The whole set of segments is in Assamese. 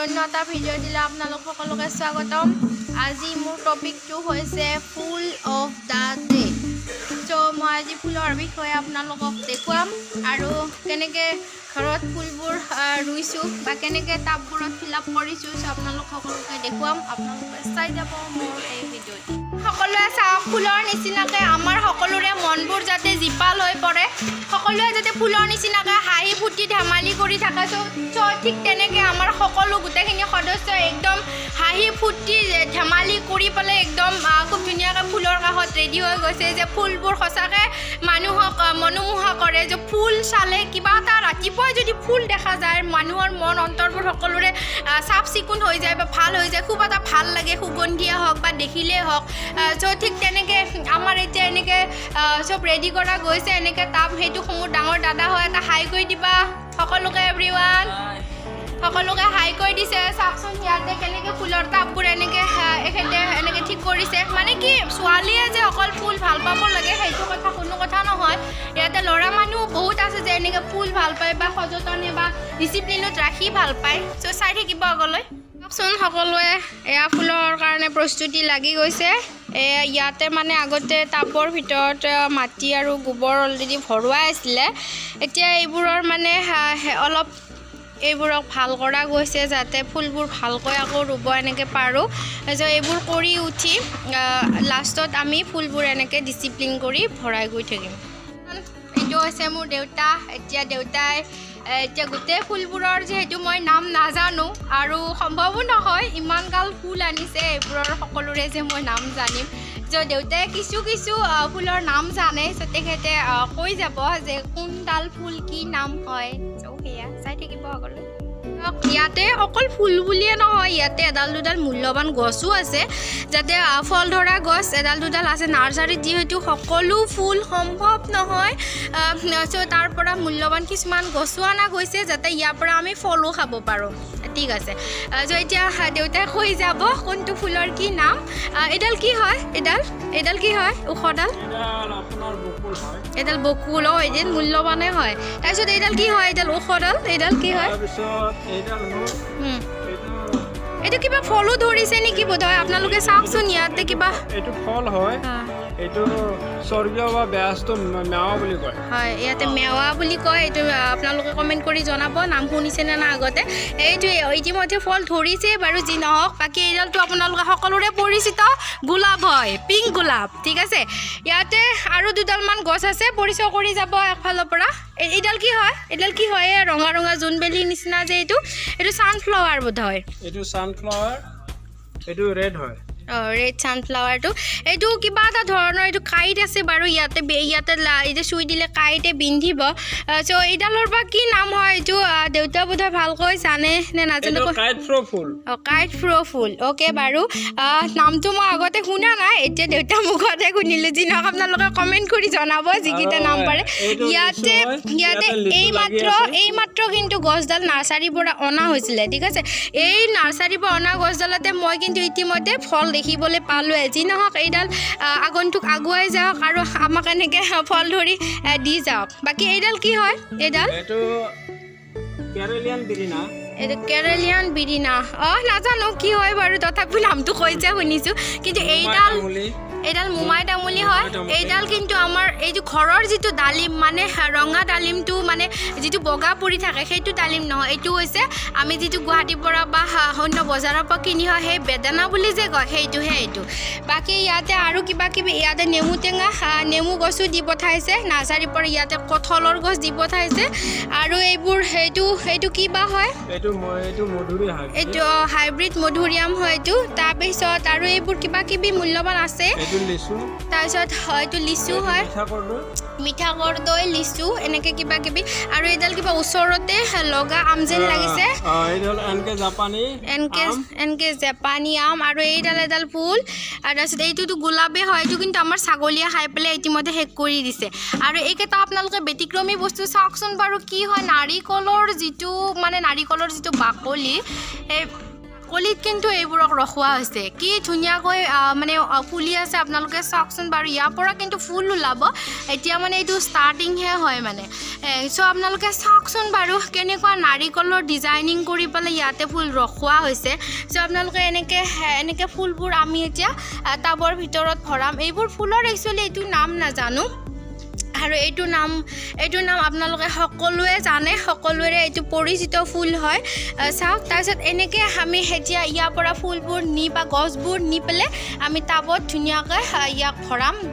অন্য এটা ভিডিঅ' দিলে আপোনালোক সকলোকে স্বাগতম। আজি মোৰ টপিকটো হৈছে ফুল অফ দ্য ডে। চ' মই আজি ফুলৰ বিষয়ে আপোনালোকক দেখুৱাম আৰু কেনেকৈ ঘৰত ফুলবোৰ ৰুইছোঁ বা কেনেকৈ টাববোৰত ফিল আপ কৰিছোঁ। চ' আপোনালোক সকলোকে দেখুৱাম, আপোনালোকে চাই যাব মোৰ এই ভিডিঅ'টো। সকলোৱে চাওক, ফুলৰ নিচিনাকৈ আমাৰ সকলোৰে মনবোৰ যাতে জীপাল হৈ পৰে, সকলোৱে যাতে ফুলৰ নিচিনাকৈ হাঁহি ফূৰ্তি ধেমালি কৰি থাকে। চ' ঠিক তেনেকৈ আমাৰ সকলো গোটেইখিনি সদস্যই একদম হাঁহি ফূৰ্তি ধেমালি কৰি পেলাই একদম খুব ধুনীয়াকৈ ফুলৰ কাষত ৰেডি হৈ গৈছে। যে ফুলবোৰ সঁচাকৈ মানুহক মনোমোহা কৰে। যে ফুল চালে কিবা এটা ৰাতিপুৱাই যদি ফুল দেখা যায়, মানুহৰ মন অন্তৰবোৰ সকলোৰে চাফ চিকুণ হৈ যায় বা ভাল হৈ যায়, খুব এটা ভাল লাগে, সুগন্ধিয়ে হওক বা দেখিলেই হওক। চ' ঠিক তেনেকৈ আমাৰ এতিয়া এনেকৈ চব ৰেডি কৰা গৈছে। এনেকৈ টাব, সেইটো মোৰ ডাঙৰ দাদা হয়, এটা হাই কৰি দিবা সকলোকে। এভৰিৱান সকলোকে হাই কৰি দিছে। চাওকচোন ইয়াতে কেনেকৈ ফুলৰ টাববোৰ এনেকৈ এখেতে এনেকৈ ঠিক কৰিছে। মানে কি ছোৱালীয়ে যে অকল ফুল ভাল পাব লাগে সেইটো কথা কোনো কথা নহয়। ইয়াতে ল'ৰা মানুহ বহুত আছে যে এনেকৈ ফুল ভাল পায় বা সযতনে বা ডিচিপ্লিনত ৰাখি ভাল পায়। চ' চাই থাকিব আগলৈ। চাওকচোন সকলোৱে এয়া ফুলৰ কাৰণে প্ৰস্তুতি লাগি গৈছে। ইয়াতে মানে আগতে টাবৰ ভিতৰত মাটি আৰু গোবৰ অলৰেডি ভৰোৱাই আছিলে। এতিয়া এইবোৰৰ মানে অলপ এইবোৰক ভাল কৰা গৈছে যাতে ফুলবোৰ ভালকৈ আকৌ ৰুব এনেকৈ পাৰোঁ। তাৰপিছত এইবোৰ কৰি উঠি লাষ্টত আমি ফুলবোৰ এনেকৈ ডিচিপ্লিন কৰি ভৰাই গৈ থাকিম। এইটো হৈছে মোৰ দেউতা। দেউতাই এতিয়া গোটেই ফুলবোৰৰ যিহেতু মই নাম নাজানো আৰু সম্ভৱো নহয়, ইমানগাল ফুল আনিছে, এইবোৰৰ সকলোৰে যে মই নাম জানিম। চ' দেউতাই কিছু ফুলৰ নাম জানে। চ' তেখেতে কৈ যাব যে কোনডাল ফুল কি নাম হয়। চ' সেয়া চাই থাকিব আগলৈ। ইয়াতে অকল ফুল বুলিয়ে নহয়, ইয়াতে এডাল দুডাল মূল্যৱান গছো আছে, যাতে ফল ধৰা গছ এডাল দুডাল আছে। নাৰ্চাৰীত যিহেতু সকলো ফুল সম্ভৱ নহয়, চ' তাৰ পৰা মূল্যৱান কিছুমান গছো অনা গৈছে যাতে ইয়াৰ পৰা আমি ফলো খাব পাৰোঁ। ঠিক আছে। চ' এতিয়া দেউতাই কৈ যাব কোনটো ফুলৰ কি নাম। এডাল কি হয়? এডাল কি হয়? ওখডাল এডাল বকুল। এডাল মূল্যৱানে হয়। তাৰপিছত এইডাল কি হয়? এডাল ওখডাল এইডাল কি হয়? এইটো কিবা ফলো ধৰিছে নেকি বোধহয়। আপোনালোকে চাওকচোন ইয়াতে কিবা এইটো ফল হয়। এইটো স্বৰ্গীয় বা বেয়াজটো মেৱা বুলি কয়। হয়, ইয়াতে মেৱা বুলি কয়। এইটো আপোনালোকে কমেণ্ট কৰি জনাব নাম শুনিছেনে না আগতে। এইটো ইতিমধ্যে ফল ধৰিছে বাৰু, যি নহওক। বাকী এইডালটো আপোনালোকে সকলোৰে পৰিচিত গোলাপ হয়, পিংক গোলাপ। ঠিক আছে। ইয়াতে আৰু দুডালমান গছ আছে, পৰিচয় কৰি যাব একফালৰ পৰা। এইডাল কি হয়? এইডাল কি হয়? ৰঙা ৰঙা জোনবেলিৰ নিচিনা যে এইটো ছানফ্লাৱাৰ বোধ হয়। এইটো ছানফ্লাৱাৰ, এইটো ৰেড হয়। ৰেড ছানফ্লাৱাৰটো এইটো কিবা এটা ধৰণৰ এইটো কাইট আছে বাৰু। ইয়াতে এতিয়া চুই দিলে কাইটে বিন্ধিব। চ' এইডালৰ পৰা কি নাম হয় এইটো দেউতা বোধহয় ভালকৈ জানে নে নাজানে। কাইট ফ্ৰ' ফুল। অ'কে বাৰু, নামটো মই আগতে শুনা নাই, এতিয়া দেউতা মুখতে শুনিলোঁ। যি নহওক আপোনালোকে কমেণ্ট কৰি জনাব যিকেইটা নাম পাৰে। ইয়াতে এইমাত্ৰ কিন্তু গছডাল নাৰ্চাৰীৰ পৰা অনা হৈছিলে। ঠিক আছে। এই নাৰ্চাৰীৰ পৰা অনা গছডালতে মই কিন্তু ইতিমধ্যে ফল দেখিবলৈ পালোঁৱে। যি নহওক এইডাল আগন্তুক আগুৱাই যাওক আৰু আমাক এনেকৈ ফল ধৰি দি যাওক। বাকী এইডাল কি হয়? এইডাল এইটো কেৰেলিয়ান বিৰিনা। নাজানো কি হয় বাৰু, তথাপি নামটো কৈছে শুনিছোঁ। কিন্তু এইডাল মোমাই তামুলী হয়। এইডাল কিন্তু আমাৰ এইটো ঘৰৰ যিটো ডালিম, মানে ৰঙা ডালিমটো, মানে যিটো বগা পৰি থাকে সেইটো ডালিম নহয়। এইটো হৈছে আমি যিটো গুৱাহাটীৰ পৰা বা অন্য বজাৰৰ পৰা কিনি হয় সেই বেদানা বুলি যে কয়, সেইটোহে এইটো। বাকী ইয়াতে আৰু কিবা কিবি, ইয়াতে নেমু গছো দি পঠাইছে নাৰ্চাৰীৰ পৰা। ইয়াতে কঁঠালৰ গছ দি পঠাইছে আৰু এইবোৰ সেইটো কি বা হয়? এইটো হাইব্ৰিড মধুৰিআম হয় এইটো। তাৰপিছত আৰু এইবোৰ কিবা কিবি মূল্যৱান আছে। তাৰপিছত হয়তো লিচু হয়, মিঠা কৰ্দৈ, লিচু, এনেকৈ কিবা কিবি। আৰু এইডাল কিবা ওচৰতে লগা আম যেন লাগিছে, এনকে জাপানী আম। আৰু এডাল ফুল। আৰু তাৰপিছত এইটোতো গোলাপে হয়। এইটো কিন্তু আমাৰ ছাগলীয়ে খাই পেলাই ইতিমধ্যে শেষ কৰি দিছে। আৰু এইকেইটা আপোনালোকে ব্যতিক্ৰমী বস্তু চাওকচোন বাৰু কি হয়। নাৰিকলৰ যিটো বাকলি, সেই বাকলিত কিন্তু এইবোৰক ৰখোৱা হৈছে কি ধুনীয়াকৈ মানে ফুলি আছে আপোনালোকে চাওকচোন বাৰু ইয়াৰ পৰা কিন্তু ফুল ওলাব এতিয়া মানে এইটো ষ্টাৰ্টিংহে হয় মানে চ' আপোনালোকে চাওকচোন বাৰু কেনেকুৱা নাৰিকলৰ ডিজাইনিং কৰি পেলাই ইয়াতে ফুল ৰখোৱা হৈছে চ' আপোনালোকে এনেকৈ ফুলবোৰ আমি এতিয়া টাবৰ ভিতৰত ভৰাম এইবোৰ ফুলৰ একচুৱেলি এইটো নাম নাজানো আৰু এইটো নাম আপোনালোকে সকলোৱে জানে সকলোৰে এইটো পৰিচিত ফুল হয় চাওক তাৰপিছত এনেকৈ আমি এতিয়া ইয়াৰ পৰা ফুলবোৰ নি বা গছবোৰ নি পেলাই আমি টাবত ধুনীয়াকৈ ইয়াক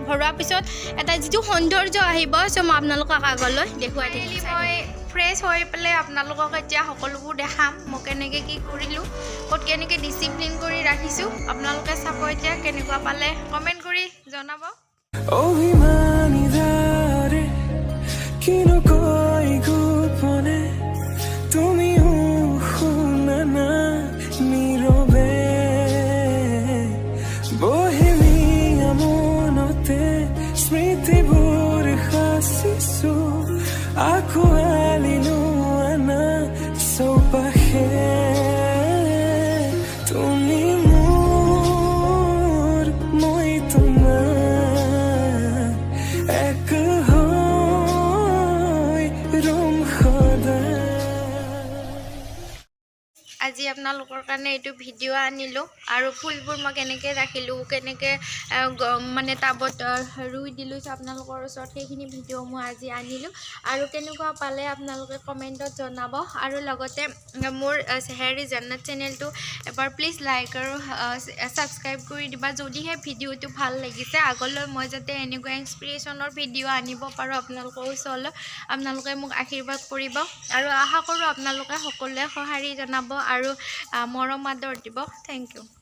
ভৰোৱাৰ পিছত এটা যিটো সৌন্দৰ্য আহিব চ' মই আপোনালোকক আগলৈ দেখুৱাই দিম মই ফ্ৰেছ হৈ পেলাই আপোনালোকক এতিয়া সকলোবোৰ দেখাম মই কেনেকৈ কি কৰিলোঁ ক'ত কেনেকৈ ডিচিপ্লিন কৰি ৰাখিছোঁ আপোনালোকে চাব এতিয়া কেনেকুৱা পালে কমেণ্ট কৰি জনাব কিনকৈ গোপনে তুমিও শুনা না নীৰৱে বহিমিয়া মনতে স্মৃতিবোৰ সাঁচিছো আঁকোৱালিলো আনা চৌপাশে তুমি মোৰ মই তোমাৰ এক আজি আপোনালোকৰ কাৰণে এইটো ভিডিঅ' আনিলোঁ আৰু ফুলবোৰ মই কেনেকৈ ৰাখিলোঁ কেনেকৈ মানে টাবত ৰুই দিলোঁ আপোনালোকৰ ওচৰত সেইখিনি ভিডিঅ' মই আজি আনিলোঁ আৰু কেনেকুৱা পালে আপোনালোকে কমেণ্টত জনাব আৰু লগতে মোৰ হেৰি জান্নাত চেনেলটো এবাৰ প্লিজ লাইক আৰু ছাবস্ক্ৰাইব কৰি দিবা যদিহে ভিডিঅ'টো ভাল লাগিছে আগলৈ মই যাতে এনেকুৱা ইনস্পিৰেশ্যনৰ ভিডিঅ' আনিব পাৰোঁ আপোনালোকৰ ওচৰলৈ আপোনালোকে মোক আশীৰ্বাদ কৰিব আৰু আশা কৰোঁ আপোনালোকে সকলোৱে সঁহাৰি জনাব আৰু মৰম আদৰ দিব থেংক ইউ